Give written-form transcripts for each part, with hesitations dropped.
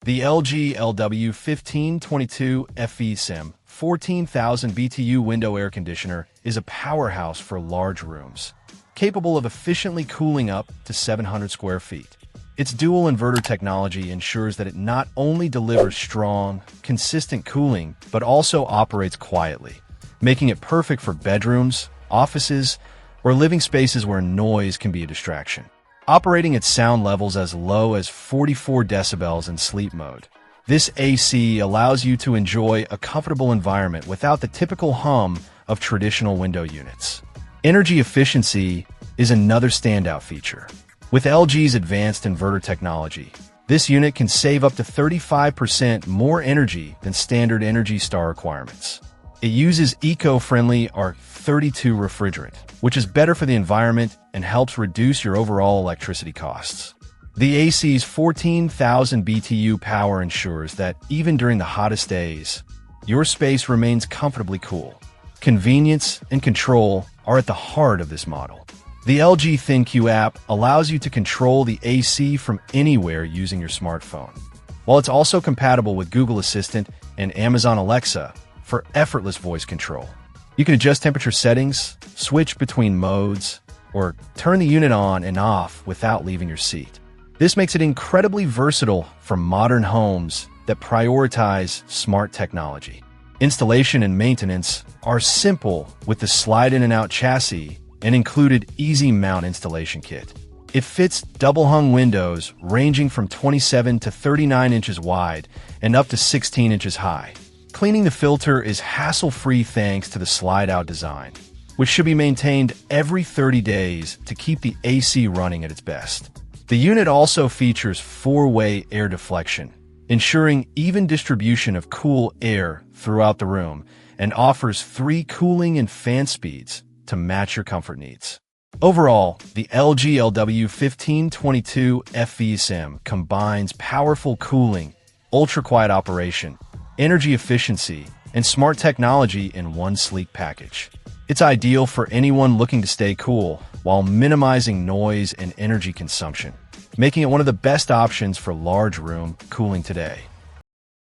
The LG LW1522FVSM 14,000 BTU window air conditioner is a powerhouse for large rooms, capable of efficiently cooling up to 700 square feet. Its dual inverter technology ensures that it not only delivers strong, consistent cooling, but also operates quietly, making it perfect for bedrooms, offices, or living spaces where noise can be a distraction. Operating at sound levels as low as 44 decibels in sleep mode, this AC allows you to enjoy a comfortable environment without the typical hum of traditional window units. Energy efficiency is another standout feature. With LG's advanced inverter technology, this unit can save up to 35% more energy than standard Energy Star requirements. It uses eco-friendly R32 refrigerant, which is better for the environment and helps reduce your overall electricity costs. The AC's 14,000 BTU power ensures that even during the hottest days, your space remains comfortably cool. Convenience and control are at the heart of this model. The LG ThinQ app allows you to control the AC from anywhere using your smartphone, while it's also compatible with Google Assistant and Amazon Alexa for effortless voice control. You can adjust temperature settings, switch between modes, or turn the unit on and off without leaving your seat. This makes it incredibly versatile for modern homes that prioritize smart technology. Installation and maintenance are simple with the slide-in-and-out chassis and included easy mount installation kit. It fits double-hung windows ranging from 27 to 39 inches wide and up to 16 inches high. Cleaning the filter is hassle-free thanks to the slide-out design, which should be maintained every 30 days to keep the AC running at its best. The unit also features four-way air deflection, ensuring even distribution of cool air throughout the room, and offers 3 cooling and fan speeds to match your comfort needs. Overall, the LG LW1522FVSM combines powerful cooling, ultra-quiet operation, energy efficiency, and smart technology in one sleek package. It's ideal for anyone looking to stay cool while minimizing noise and energy consumption, making it one of the best options for large room cooling today.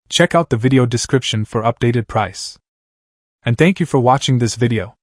Check out the video description for updated price. And thank you for watching this video.